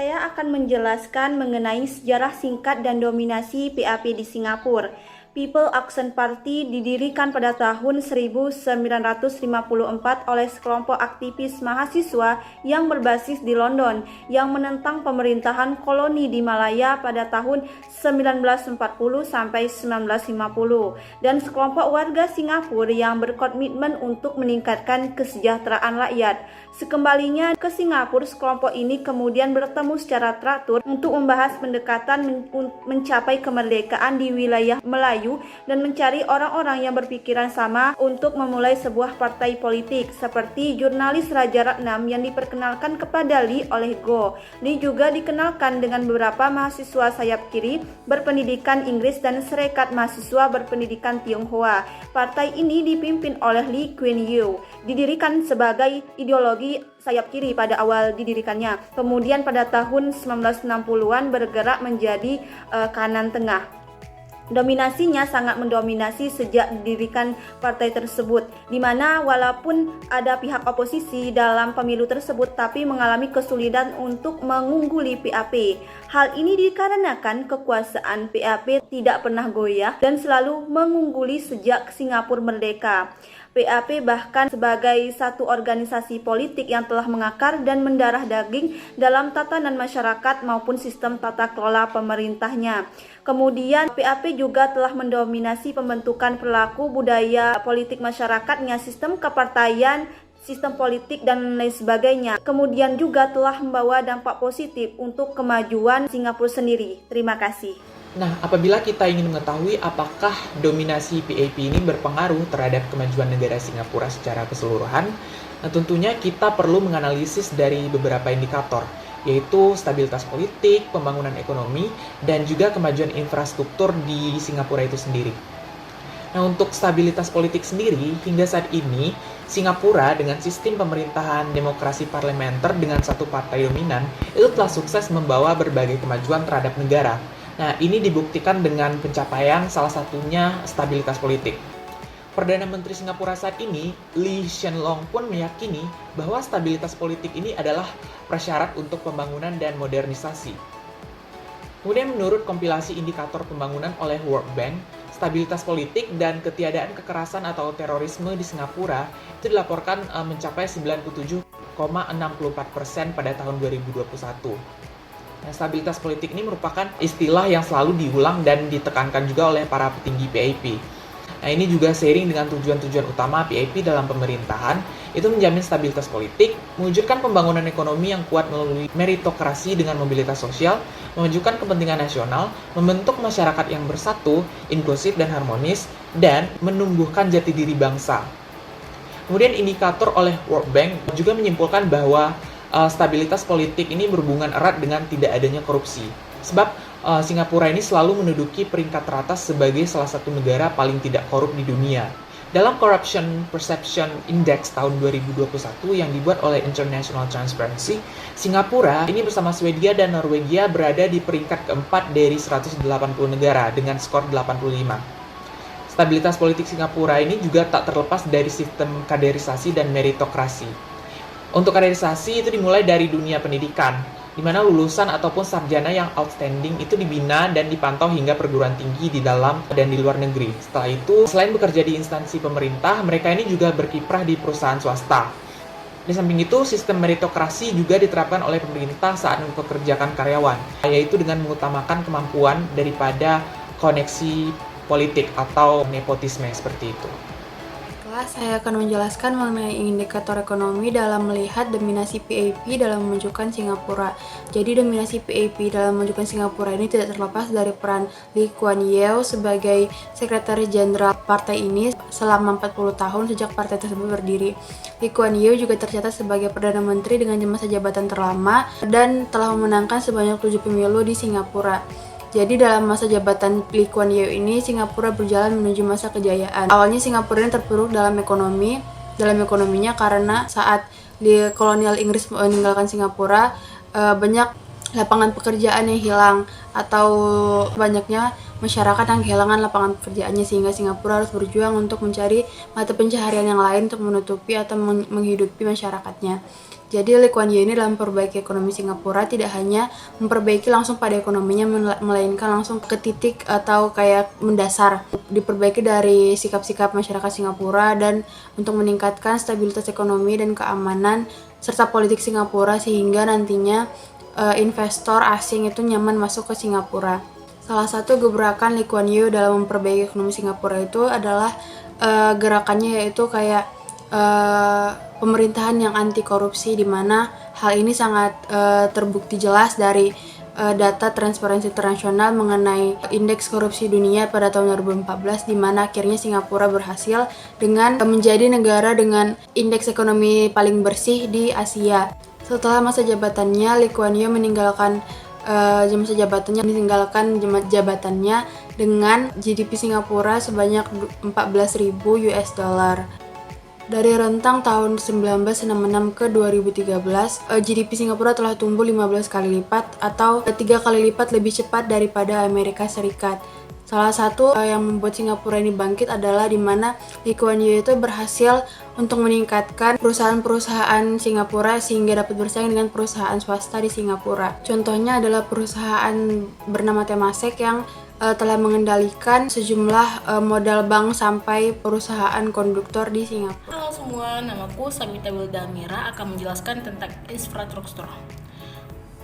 Saya akan menjelaskan mengenai sejarah singkat dan dominasi PAP di Singapura. People Action Party didirikan pada tahun 1954 oleh sekelompok aktivis mahasiswa yang berbasis di London yang menentang pemerintahan koloni di Malaya pada tahun 1940 sampai 1950 dan sekelompok warga Singapura yang berkomitmen untuk meningkatkan kesejahteraan rakyat. Sekembalinya ke Singapura, sekelompok ini kemudian bertemu secara teratur untuk membahas pendekatan mencapai kemerdekaan di wilayah Melayu dan mencari orang-orang yang berpikiran sama untuk memulai sebuah partai politik, seperti jurnalis Raja Ratnam yang diperkenalkan kepada Lee oleh Goh. Lee juga dikenalkan dengan beberapa mahasiswa sayap kiri berpendidikan Inggris dan Serikat Mahasiswa berpendidikan Tionghoa. Partai ini dipimpin oleh Lee Kuan Yew, didirikan sebagai ideologi sayap kiri pada awal didirikannya. Kemudian pada tahun 1960-an bergerak menjadi kanan tengah. Dominasinya sangat mendominasi sejak didirikan partai tersebut, di mana walaupun ada pihak oposisi dalam pemilu tersebut tapi mengalami kesulitan untuk mengungguli PAP. Hal ini dikarenakan kekuasaan PAP tidak pernah goyah dan selalu mengungguli sejak Singapura merdeka. PAP bahkan sebagai satu organisasi politik yang telah mengakar dan mendarah daging dalam tatanan masyarakat maupun sistem tata kelola pemerintahnya. Kemudian PAP juga telah mendominasi pembentukan perilaku budaya politik masyarakatnya, sistem kepartaian, sistem politik dan lain sebagainya. Kemudian juga telah membawa dampak positif untuk kemajuan Singapura sendiri. Terima kasih. Nah, apabila kita ingin mengetahui apakah dominasi PAP ini berpengaruh terhadap kemajuan negara Singapura secara keseluruhan, nah tentunya kita perlu menganalisis dari beberapa indikator, yaitu stabilitas politik, pembangunan ekonomi, dan juga kemajuan infrastruktur di Singapura itu sendiri. Nah, untuk stabilitas politik sendiri, hingga saat ini, Singapura dengan sistem pemerintahan demokrasi parlementer dengan satu partai dominan, itu telah sukses membawa berbagai kemajuan terhadap negara. Nah, ini dibuktikan dengan pencapaian salah satunya stabilitas politik. Perdana Menteri Singapura saat ini, Lee Hsien Loong pun meyakini bahwa stabilitas politik ini adalah prasyarat untuk pembangunan dan modernisasi. Kemudian menurut kompilasi indikator pembangunan oleh World Bank, stabilitas politik dan ketiadaan kekerasan atau terorisme di Singapura itu dilaporkan mencapai 97,64% pada tahun 2021. Nah, stabilitas politik ini merupakan istilah yang selalu diulang dan ditekankan juga oleh para petinggi PAP. Nah, ini juga seiring dengan tujuan-tujuan utama PAP dalam pemerintahan, itu menjamin stabilitas politik, mewujudkan pembangunan ekonomi yang kuat melalui meritokrasi dengan mobilitas sosial, memajukan kepentingan nasional, membentuk masyarakat yang bersatu, inklusif dan harmonis, dan menumbuhkan jati diri bangsa. Kemudian indikator oleh World Bank juga menyimpulkan bahwa stabilitas politik ini berhubungan erat dengan tidak adanya korupsi. Sebab Singapura ini selalu menduduki peringkat teratas sebagai salah satu negara paling tidak korup di dunia. Dalam Corruption Perception Index tahun 2021 yang dibuat oleh International Transparency, Singapura ini bersama Swedia dan Norwegia berada di peringkat keempat dari 180 negara dengan skor 85. Stabilitas politik Singapura ini juga tak terlepas dari sistem kaderisasi dan meritokrasi. Untuk kaderisasi itu dimulai dari dunia pendidikan, di mana lulusan ataupun sarjana yang outstanding itu dibina dan dipantau hingga perguruan tinggi di dalam dan di luar negeri. Setelah itu, selain bekerja di instansi pemerintah, mereka ini juga berkiprah di perusahaan swasta. Di samping itu, sistem meritokrasi juga diterapkan oleh pemerintah saat mempekerjakan karyawan, yaitu dengan mengutamakan kemampuan daripada koneksi politik atau nepotisme seperti itu. Saya akan menjelaskan mengenai indikator ekonomi dalam melihat dominasi PAP dalam memajukan Singapura. Jadi dominasi PAP dalam memajukan Singapura ini tidak terlepas dari peran Lee Kuan Yew sebagai Sekretaris Jenderal partai ini selama 40 tahun sejak partai tersebut berdiri. Lee Kuan Yew juga tercatat sebagai Perdana Menteri dengan masa jabatan terlama dan telah memenangkan sebanyak 7 pemilu di Singapura. Jadi dalam masa jabatan Lee Kuan Yew ini, Singapura berjalan menuju masa kejayaan. Awalnya Singapura ini terpuruk dalam ekonominya karena saat kolonial Inggris meninggalkan Singapura, banyak lapangan pekerjaan yang hilang atau banyaknya masyarakat yang kehilangan lapangan pekerjaannya, sehingga Singapura harus berjuang untuk mencari mata pencaharian yang lain untuk menutupi atau menghidupi masyarakatnya. Jadi Lee Kuan Yew ini dalam memperbaiki ekonomi Singapura tidak hanya memperbaiki langsung pada ekonominya, melainkan langsung ke titik atau kayak mendasar, diperbaiki dari sikap-sikap masyarakat Singapura dan untuk meningkatkan stabilitas ekonomi dan keamanan serta politik Singapura, sehingga nantinya investor asing itu nyaman masuk ke Singapura. Salah satu gebrakan Lee Kuan Yew dalam memperbaiki ekonomi Singapura itu adalah gerakannya, yaitu kayak pemerintahan yang anti korupsi, di mana hal ini sangat terbukti jelas dari data Transparency International mengenai indeks korupsi dunia pada tahun 2014, di mana akhirnya Singapura berhasil dengan menjadi negara dengan indeks ekonomi paling bersih di Asia. Setelah masa jabatannya, Lee Kuan Yew meninggalkan jabatannya dengan GDP Singapura sebanyak 14.000 US dollar. Dari rentang tahun 1966 ke 2013, GDP Singapura telah tumbuh 15 kali lipat atau 3 kali lipat lebih cepat daripada Amerika Serikat. Salah satu yang membuat Singapura ini bangkit adalah di mana Lee Kuan Yew itu berhasil untuk meningkatkan perusahaan-perusahaan Singapura sehingga dapat bersaing dengan perusahaan swasta di Singapura. Contohnya adalah perusahaan bernama Temasek yang telah mengendalikan sejumlah modal bank sampai perusahaan konduktor di Singapura. Halo semua, namaku Samita Wildamira akan menjelaskan tentang infrastruktur.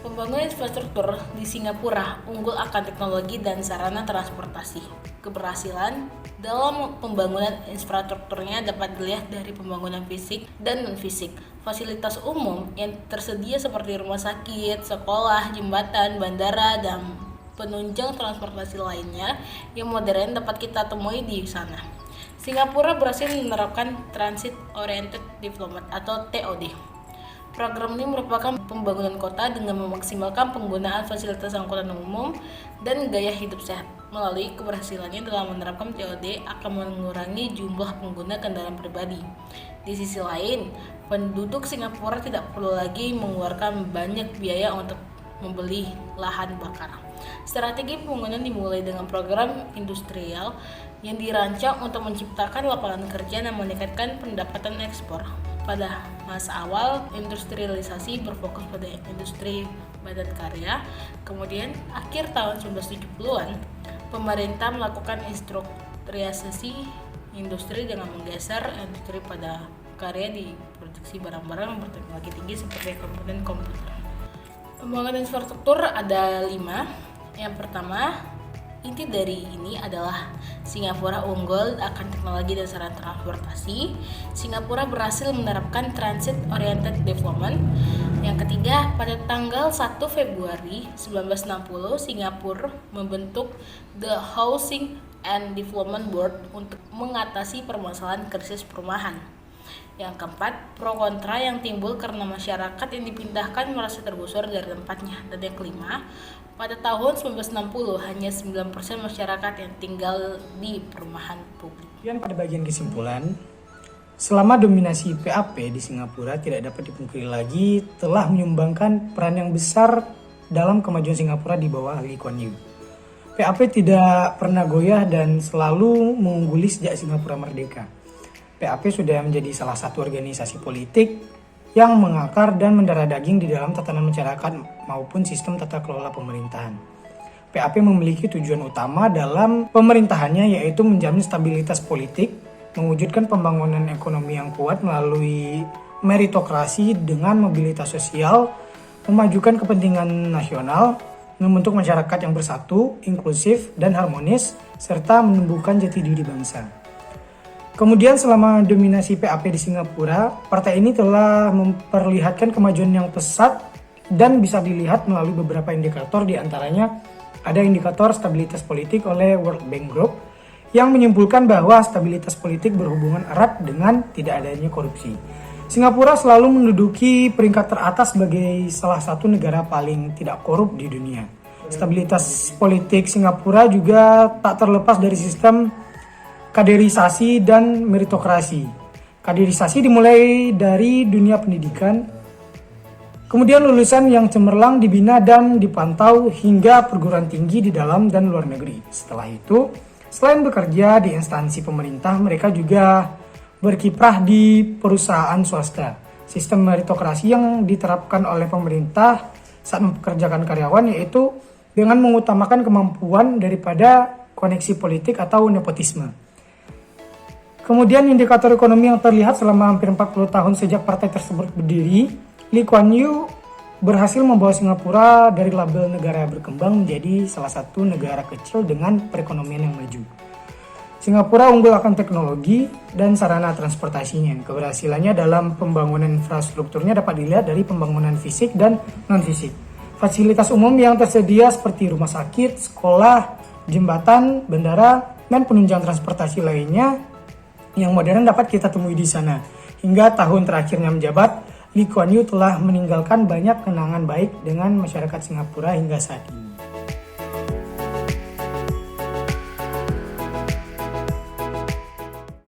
Pembangunan infrastruktur di Singapura unggul akan teknologi dan sarana transportasi. Keberhasilan dalam pembangunan infrastrukturnya dapat dilihat dari pembangunan fisik dan non-fisik. Fasilitas umum yang tersedia seperti rumah sakit, sekolah, jembatan, bandara, dan penunjang transportasi lainnya yang modern dapat kita temui di sana. Singapura berhasil menerapkan Transit Oriented Development atau TOD. Program ini merupakan pembangunan kota dengan memaksimalkan penggunaan fasilitas angkutan umum dan gaya hidup sehat. Melalui keberhasilannya dalam menerapkan TOD akan mengurangi jumlah pengguna kendaraan pribadi. Di sisi lain, penduduk Singapura tidak perlu lagi mengeluarkan banyak biaya untuk membeli lahan bakar. Strategi pembangunan dimulai dengan program industrial yang dirancang untuk menciptakan lapangan kerja dan meningkatkan pendapatan ekspor. Pada masa awal, industrialisasi berfokus pada industri padat karya. Kemudian, akhir tahun 1970-an, pemerintah melakukan industrialisasi industri dengan menggeser industri padat karya di produksi barang-barang berteknologi tinggi seperti komponen komputer. Pembangunan infrastruktur ada 5. Yang pertama, inti dari ini adalah Singapura unggul akan teknologi dan sarana transportasi. Singapura berhasil menerapkan Transit Oriented Development. Yang ketiga, pada tanggal 1 Februari 1960, Singapura membentuk The Housing and Development Board untuk mengatasi permasalahan krisis perumahan. Yang keempat, pro kontra yang timbul karena masyarakat yang dipindahkan merasa tergusur dari tempatnya. Dan yang kelima, pada tahun 1960 hanya 9% masyarakat yang tinggal di perumahan publik. Dan pada bagian kesimpulan, selama dominasi PAP di Singapura tidak dapat dipungkiri lagi telah menyumbangkan peran yang besar dalam kemajuan Singapura di bawah Lee Kuan Yew. PAP tidak pernah goyah dan selalu mengungguli sejak Singapura merdeka. PAP sudah menjadi salah satu organisasi politik yang mengakar dan mendarah daging di dalam tatanan masyarakat maupun sistem tata kelola pemerintahan. PAP memiliki tujuan utama dalam pemerintahannya, yaitu menjamin stabilitas politik, mewujudkan pembangunan ekonomi yang kuat melalui meritokrasi dengan mobilitas sosial, memajukan kepentingan nasional, membentuk masyarakat yang bersatu, inklusif, dan harmonis, serta menumbuhkan jati diri bangsa. Kemudian selama dominasi PAP di Singapura, partai ini telah memperlihatkan kemajuan yang pesat dan bisa dilihat melalui beberapa indikator, di antaranya ada indikator stabilitas politik oleh World Bank Group yang menyimpulkan bahwa stabilitas politik berhubungan erat dengan tidak adanya korupsi. Singapura selalu menduduki peringkat teratas sebagai salah satu negara paling tidak korup di dunia. Stabilitas politik Singapura juga tak terlepas dari sistem kaderisasi dan meritokrasi. Kaderisasi dimulai dari dunia pendidikan Kemudian lulusan yang cemerlang dibina dan dipantau hingga perguruan tinggi di dalam dan luar negeri. Setelah itu, selain bekerja di instansi pemerintah, mereka juga berkiprah di perusahaan swasta. Sistem meritokrasi yang diterapkan oleh pemerintah saat mempekerjakan karyawan yaitu dengan mengutamakan kemampuan daripada koneksi politik atau nepotisme. Kemudian indikator ekonomi yang terlihat selama hampir 40 tahun sejak partai tersebut berdiri, Lee Kuan Yew berhasil membawa Singapura dari label negara berkembang menjadi salah satu negara kecil dengan perekonomian yang maju. Singapura unggul akan teknologi dan sarana transportasinya. Keberhasilannya dalam pembangunan infrastrukturnya dapat dilihat dari pembangunan fisik dan non-fisik. Fasilitas umum yang tersedia seperti rumah sakit, sekolah, jembatan, bandara, dan penunjang transportasi lainnya yang modern dapat kita temui di sana. Hingga tahun terakhirnya menjabat, Lee Kuan Yew telah meninggalkan banyak kenangan baik dengan masyarakat Singapura hingga saat ini.